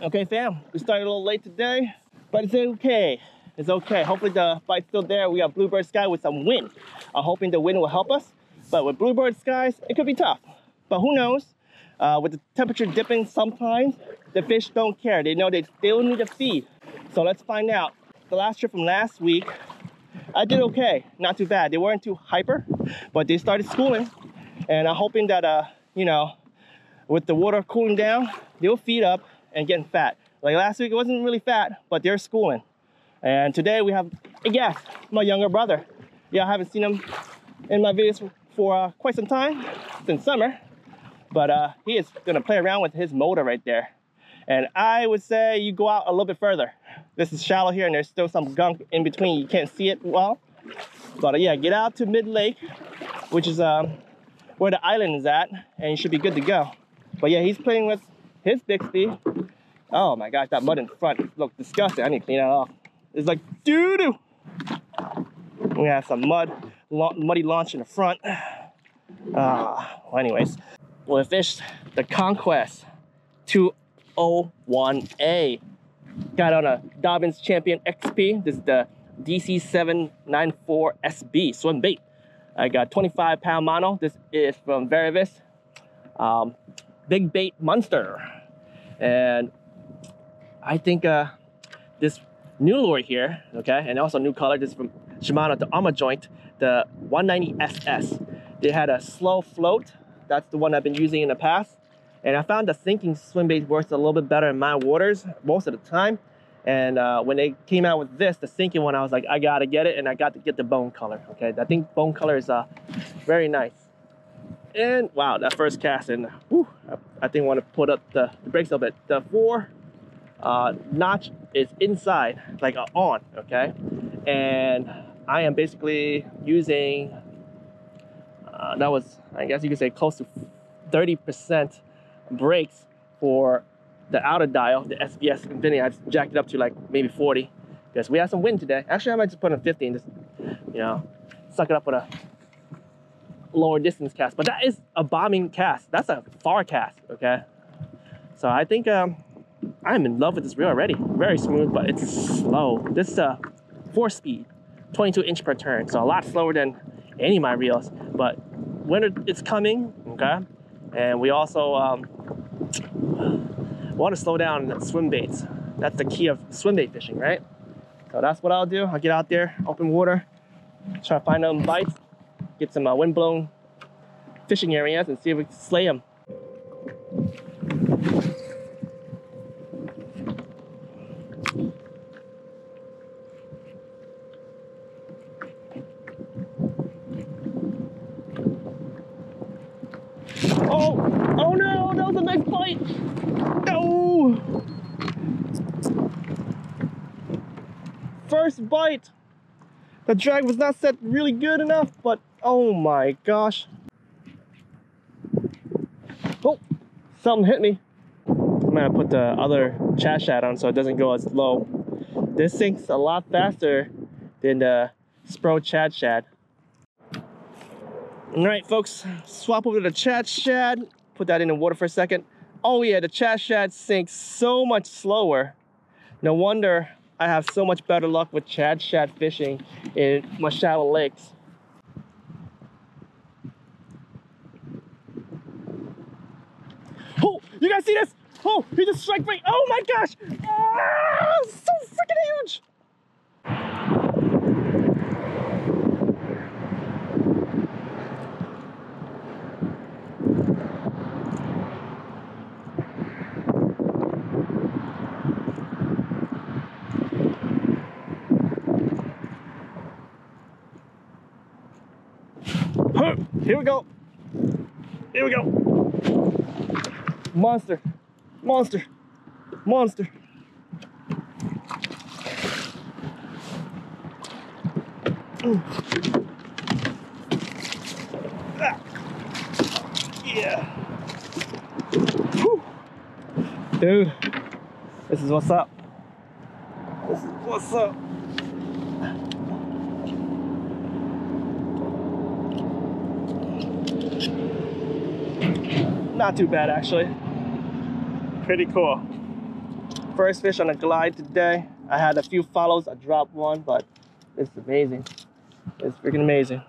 Okay, fam, we started a little late today, but it's okay. It's okay. Hopefully the bite's still there. We got bluebird sky with some wind. I'm hoping the wind will help us, but with bluebird skies, it could be tough. But who knows? With the temperature dipping, sometimes the fish don't care. They know they still need to feed. So let's find out. The last trip from last week, I did okay, not too bad. They weren't too hyper, but they started schooling, and I'm hoping that you know, with the water cooling down, they'll feed up and getting fat. Like last week, it wasn't really fat, but they're schooling. And today we have a guest, my younger brother. Yeah, I haven't seen him in my videos for quite some time, since summer, but he is gonna play around with his motor right there. And I would say you go out a little bit further. This is shallow here and there's still some gunk in between. You can't see it well. But yeah, get out to mid-lake, which is where the island is at, and you should be good to go. But yeah, he's playing with his Bixby. Oh my gosh, that mud in front looks disgusting. I need to clean that off. It's like doo-doo. We have some muddy launch in the front. Well, anyways, we fished the Conquest 201A. Got on a Dobyns Champion XP. This is the DC 794 SB swim bait. I got 25-pound mono. This is from Varivas Big Bait Monster. And I think this new lure here, okay, and also new color, this is from Shimano, the Armajoint, the 190SS. They had a slow float. That's the one I've been using in the past. And I found the sinking swim bait works a little bit better in my waters most of the time. And when they came out with this, the sinking one, I was like, I gotta get it, and I got to get the bone color, okay? I think bone color is very nice. And wow, that first cast, and whew, I think I want to put up the brakes a little bit. The 4 notch is inside, like on, okay? And I am basically using, that was, I guess you could say, close to 30% brakes for the outer dial, the SBS Infinity. I just jacked it up to like maybe 40 because we had some wind today. Actually, I might just put on 50 and just, you know, suck it up with a lower distance cast. But that is a bombing cast. That's a far cast, okay? So I think I'm in love with this reel already. Very smooth, but it's slow. This is a 4-speed, 22 inch per turn. So a lot slower than any of my reels. But winter it's coming, okay? And we also want to slow down swim baits. That's the key of swim bait fishing, right? So that's what I'll do. I'll get out there, open water, try to find them bites, get some wind-blown fishing areas and see if we can slay them. Oh no, that was a nice bite. No. First bite. The drag was not set really good enough, but oh my gosh. Oh, something hit me. I'm gonna put the other Chad Shad on so it doesn't go as low. This sinks a lot faster than the Spro Chad Shad. All right, folks, swap over to the Chad Shad, put that in the water for a second. Oh yeah, the Chad Shad sinks so much slower. No wonder I have so much better luck with Chad Shad fishing in my shallow lakes. Oh, you guys see this? Oh, he just struck me. Oh my gosh. Ah, so freaking huge. Here we go. Here we go. Monster. Monster. Monster. Ah. Yeah. Whew. Dude, this is what's up. This is what's up. Not too bad, actually. Pretty cool. First fish on a glide today. I had a few follows. I dropped one, but it's amazing. It's freaking amazing.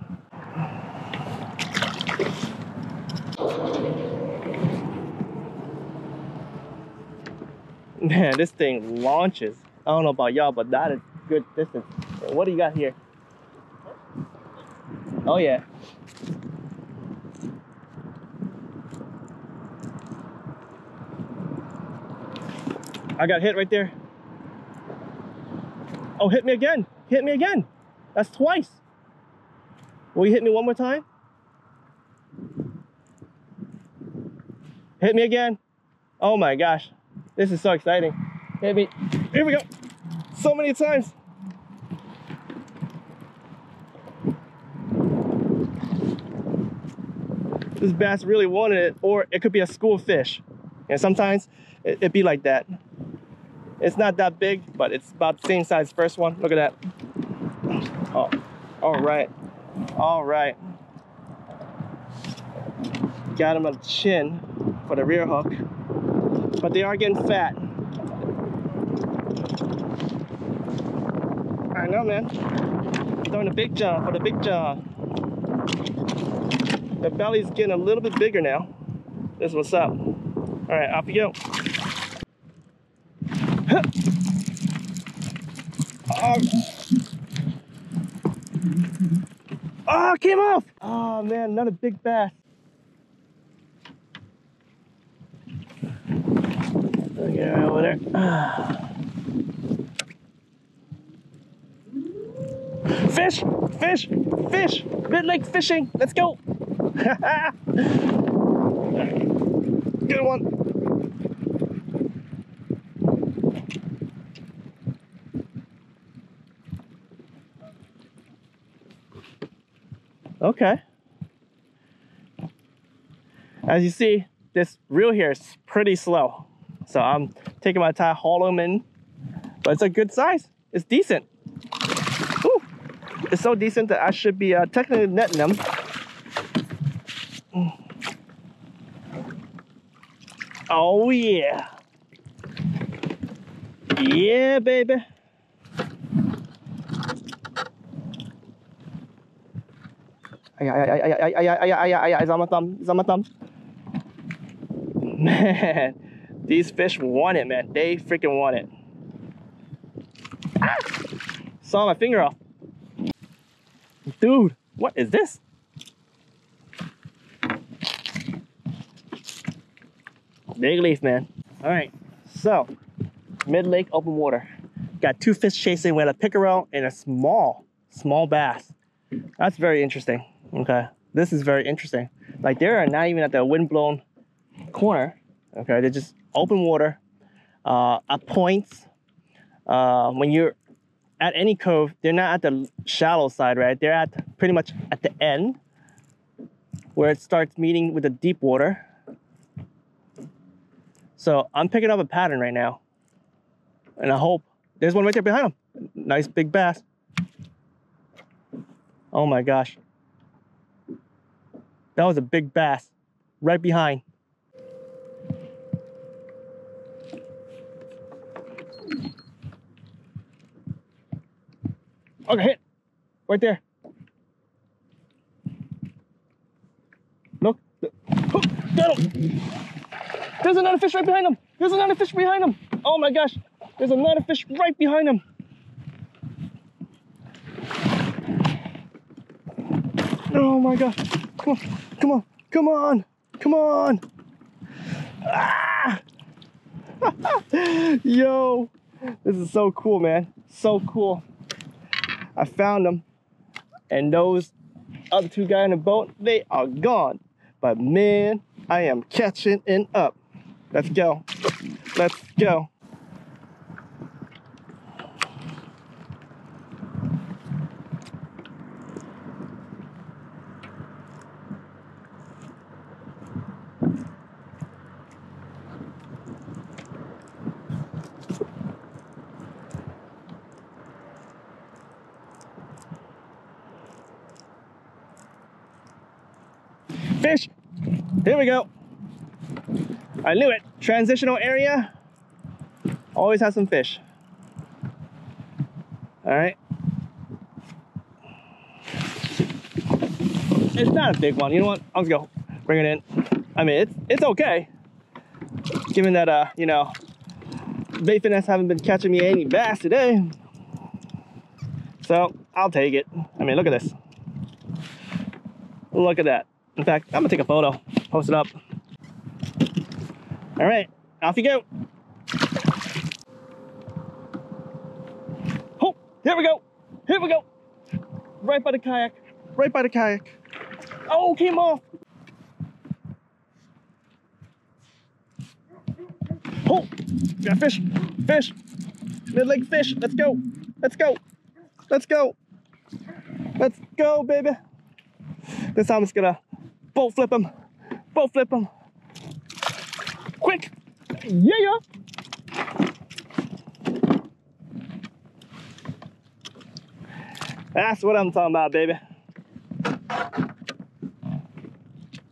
Man, this thing launches. I don't know about y'all, but that is good distance. What do you got here? Oh yeah. I got hit right there. Oh, hit me again. Hit me again. That's twice. Will you hit me one more time? Hit me again. Oh my gosh. This is so exciting. Hit me. Here we go. So many times. This bass really wanted it, or it could be a school fish. And sometimes it'd be like that. It's not that big, but it's about the same size as the first one. Look at that. Oh, all right. All right. Got him on the chin for the rear hook. But they are getting fat. I know, man. Throwing the big john for the big john. The belly's getting a little bit bigger now. This is what's up. All right, off you go. Oh, it came off. Oh man, another big bass. Okay, right over there. Fish, fish, fish. Mid-lake fishing. Let's go. Good one. Okay. As you see, this reel here is pretty slow. So I'm taking my time, hauling them in. But it's a good size. It's decent. Ooh. It's so decent that I should be technically netting them. Oh yeah. Yeah, baby. It's on my thumb. It's on my thumb. Man, these fish want it, man. They freaking want it. Ah! Saw my finger off. Dude, what is this? Big leaf, man. All right, so mid-lake open water. Got two fish chasing. We had a pickerel and a small bass. That's very interesting. Okay, this is very interesting. Like, they are not even at the wind-blown corner. Okay, they're just open water at points. When you're at any cove, they're not at the shallow side, right? They're at pretty much at the end where it starts meeting with the deep water. So I'm picking up a pattern right now, and I hope there's one right there behind him. Nice big bass. Oh my gosh. That was a big bass right behind. Okay, hit right there. Look, oh, got him. There's another fish right behind him. There's another fish behind him. Oh my gosh, there's another fish right behind him. Oh my gosh, come on, come on, come on, come on. Ah! Yo, this is so cool, man. So cool. I found them, and those other two guys in the boat, they are gone. But man, I am catching and up. Let's go. Let's go. Fish. Here we go. I knew it. Transitional area. Always have some fish. All right. It's not a big one. You know what? I'll just go bring it in. I mean, it's okay. Given that, you know, bait finesse haven't been catching me any bass today. So I'll take it. I mean, look at this. Look at that. In fact, I'm gonna take a photo, post it up. All right, off you go. Oh, here we go. Here we go. Right by the kayak. Right by the kayak. Oh, came off. Oh, got fish. Fish. Mid-leg fish. Let's go. Let's go. Let's go. Let's go, baby. This time I'm just gonna boat flip him. Boat flip him. Quick. Yeah. That's what I'm talking about, baby.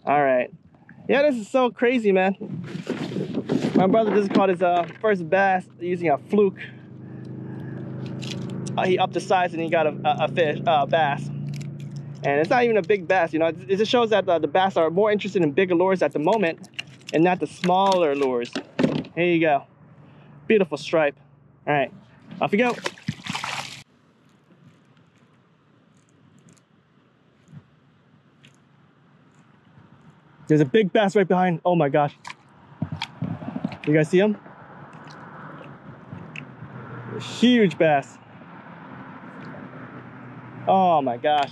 All right. Yeah, this is so crazy, man. My brother just caught his first bass using a fluke. He upped the size and he got a fish, bass. And it's not even a big bass, you know. It just shows that the bass are more interested in bigger lures at the moment and not the smaller lures. Here you go. Beautiful stripe. All right, off you go. There's a big bass right behind. Oh my gosh. You guys see him? A huge bass. Oh my gosh.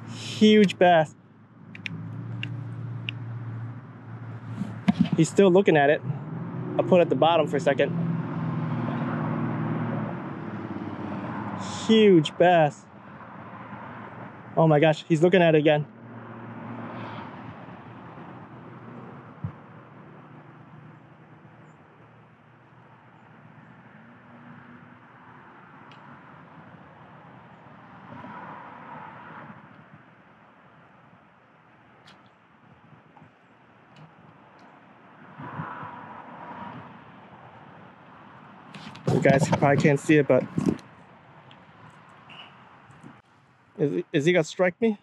Huge bass. He's still looking at it. I'll put it at the bottom for a second. Huge bass. Oh my gosh, he's looking at it again. You guys probably can't see it, but is he gonna strike me?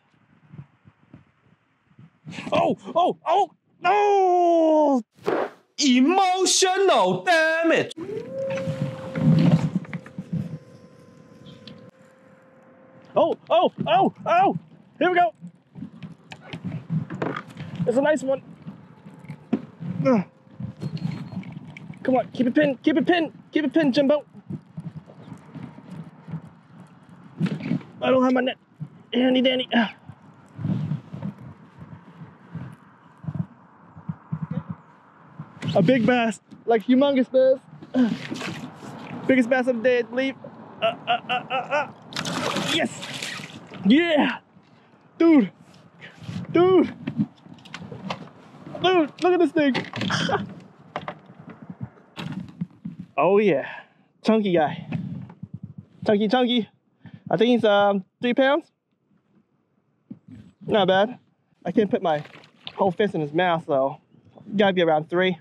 Oh, no! Emotional damage. Oh! Here we go. It's a nice one. Ugh. Come on, keep it pinned, Jimbo. I don't have my net. Handy dandy. A big bass, like humongous bass. Biggest bass of the day, I believe. Yes! Yeah! Dude, look at this thing. Oh yeah, chunky guy. Chunky. I think he's 3 pounds. Not bad. I can't put my whole fist in his mouth, so gotta be around 3.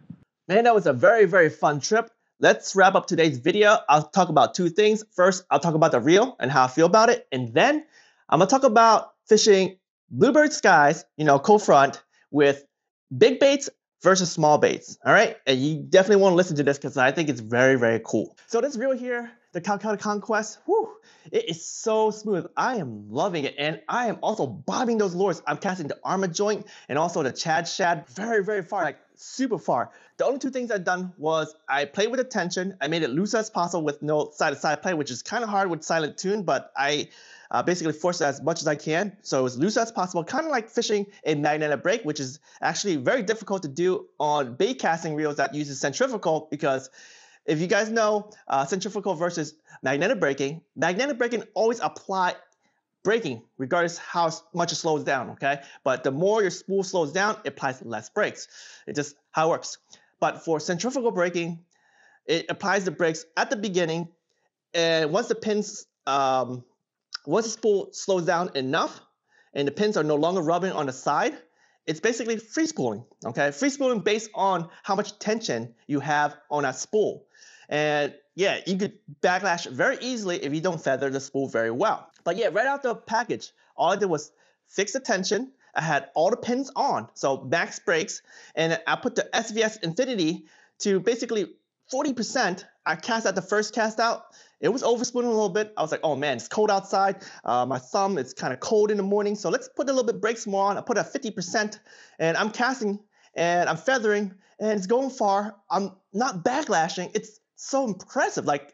Man, that was a very, very fun trip. Let's wrap up today's video. I'll talk about 2 things. First, I'll talk about the reel and how I feel about it. And then I'm gonna talk about fishing bluebird skies, you know, cold front with big baits versus small baits. All right. And you definitely want to listen to this because I think it's very, very cool. So this reel here, the Calcutta Conquest, whew, it is so smooth. I am loving it. And I am also bobbing those lures. I'm casting the Armajoint and also the Chad Shad very, very far, like super far. The only 2 things I've done was I played with the tension. I made it loose as possible with no side-to-side play, which is kind of hard with silent tune, but I basically forced it as much as I can. So as loose as possible, kind of like fishing a magnetic brake, which is actually very difficult to do on bait casting reels that uses centrifugal, because if you guys know centrifugal versus magnetic braking always apply braking regardless how much it slows down, okay? But the more your spool slows down, it applies less brakes. It's just how it works. But for centrifugal braking, it applies the brakes at the beginning, and once the pins, once the spool slows down enough and the pins are no longer rubbing on the side, it's basically free spooling, okay? Free spooling based on how much tension you have on that spool. And yeah, you could backlash very easily if you don't feather the spool very well. But yeah, right out the package, all I did was fix the tension. I had all the pins on, so max brakes, and I put the SVS Infinity to basically 40%. I cast out the first cast out. It was overspooling a little bit. I was like, oh man, it's cold outside. My thumb, it's kind of cold in the morning, so let's put a little bit brakes more on. I put a 50%, and I'm casting, and I'm feathering, and it's going far. I'm not backlashing. It's so impressive. Like,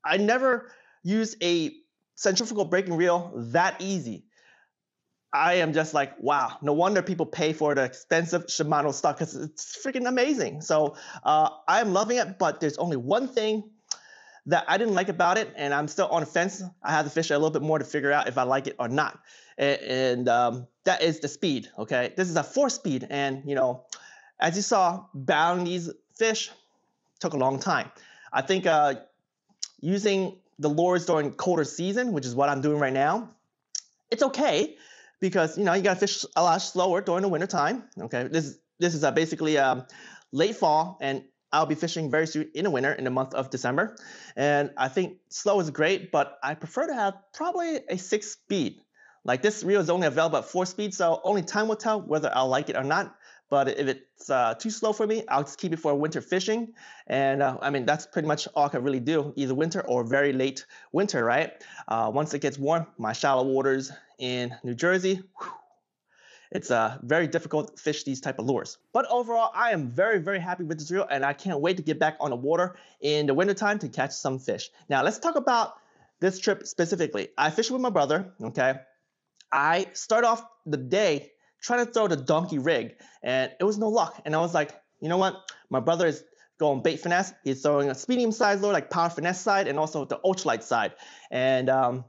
I never used a centrifugal braking reel that easy. I am just like, wow, no wonder people pay for the expensive Shimano stuff because it's freaking amazing. So I am loving it, but there's only one thing that I didn't like about it, and I'm still on the fence. I have to fish it a little bit more to figure out if I like it or not. And that is the speed, okay? This is a 4-speed, and you know, as you saw, battling these fish took a long time. I think using the lures during colder season, which is what I'm doing right now, it's okay because you know you gotta fish a lot slower during the winter time. Okay, this is basically late fall, and I'll be fishing very soon in the winter in the month of December. And I think slow is great, but I prefer to have probably a 6-speed. Like this reel is only available at 4-speed, so only time will tell whether I'll like it or not. But if it's too slow for me, I'll just keep it for winter fishing. And I mean, that's pretty much all I can really do, either winter or very late winter, right? Once it gets warm, my shallow waters in New Jersey, whew, it's very difficult to fish these type of lures. But overall, I am very, very happy with this reel, and I can't wait to get back on the water in the wintertime to catch some fish. Now, let's talk about this trip specifically. I fished with my brother, okay? I start off the day trying to throw the donkey rig, and it was no luck. And I was like, you know what? My brother is going bait finesse. He's throwing a medium size lure, like power finesse side, and also the ultralight side. And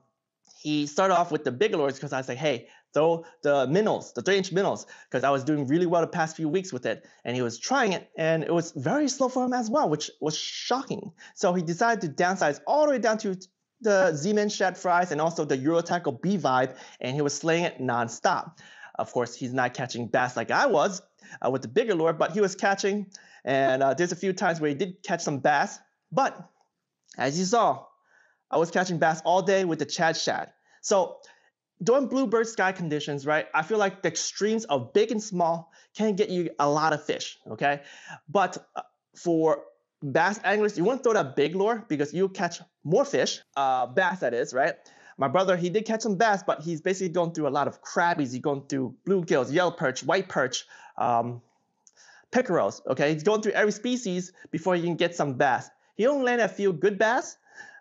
he started off with the bigger lures because I was like, hey, throw the minnows, the 3-inch minnows, because I was doing really well the past few weeks with it. And he was trying it, and it was very slow for him as well, which was shocking. So he decided to downsize all the way down to the Z-Man Shad fries and also the Euro Tackle B-Vibe, and he was slaying it nonstop. Of course, he's not catching bass like I was with the bigger lure, but he was catching, and there's a few times where he did catch some bass. But as you saw, I was catching bass all day with the Chad Shad. So during bluebird sky conditions, right, I feel like the extremes of big and small can get you a lot of fish, okay? But for bass anglers, you want to throw that big lure because you'll catch more fish, bass that is, right? My brother, he did catch some bass, but he's basically going through a lot of crabbies. He's going through bluegills, yellow perch, white perch, pickerels, okay? He's going through every species before he can get some bass. He only landed a few good bass,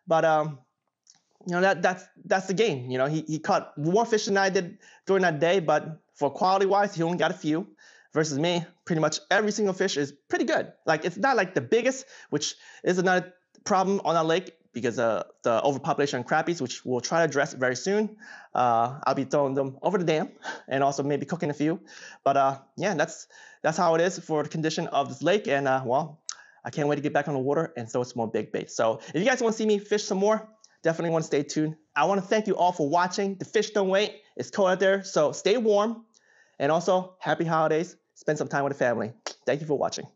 but you know, that's the game. You know, he caught more fish than I did during that day, but for quality-wise, he only got a few. Versus me, pretty much every single fish is pretty good. Like, it's not like the biggest, which is another problem on our lake because of the overpopulation of crappies, which we'll try to address very soon. I'll be throwing them over the dam and also maybe cooking a few. But yeah, that's how it is for the condition of this lake. And well, I can't wait to get back on the water and throw some more big baits. So if you guys want to see me fish some more, definitely want to stay tuned. I want to thank you all for watching. The fish don't wait. It's cold out there, so stay warm. And also, happy holidays. Spend some time with the family. Thank you for watching.